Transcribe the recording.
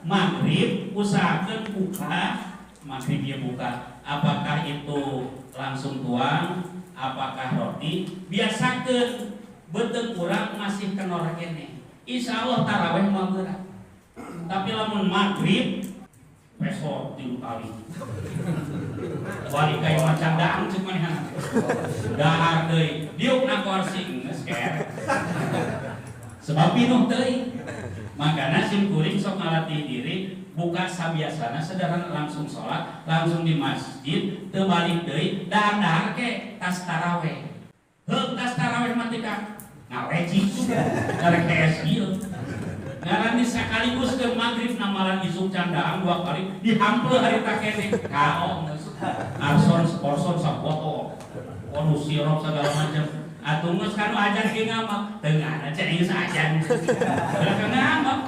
maghrib usahakan buka, maghrib dia buka, apakah itu langsung tuang, apakah roti, biasakan beteng kurang masih kenor kene. Insya Allah taraweh mau gerak. Tapi lamun maghrib besok 3 kali. Wali kayak macam daang cuma nih. Dahar deui, diuk na kursi geus kere. Sebab pinuh deui. Makana sim kuring sok ngalatih diri buka sabiasana sederhana langsung sholat, langsung di masjid, teu balik deui, dahar-dahar ke tas taraweh. Heuh tas taraweh mah teh ka ngaweji karek TS ieu. Ngaran di sekaligus ke maghrib namalan isuk candaang 2 kali dihampel hari takene kao arson sporson sapoto kono sirop segala macam atuh geus kanu ajan ge ngamak teu ngana cai geus ajan. Belakang ngamak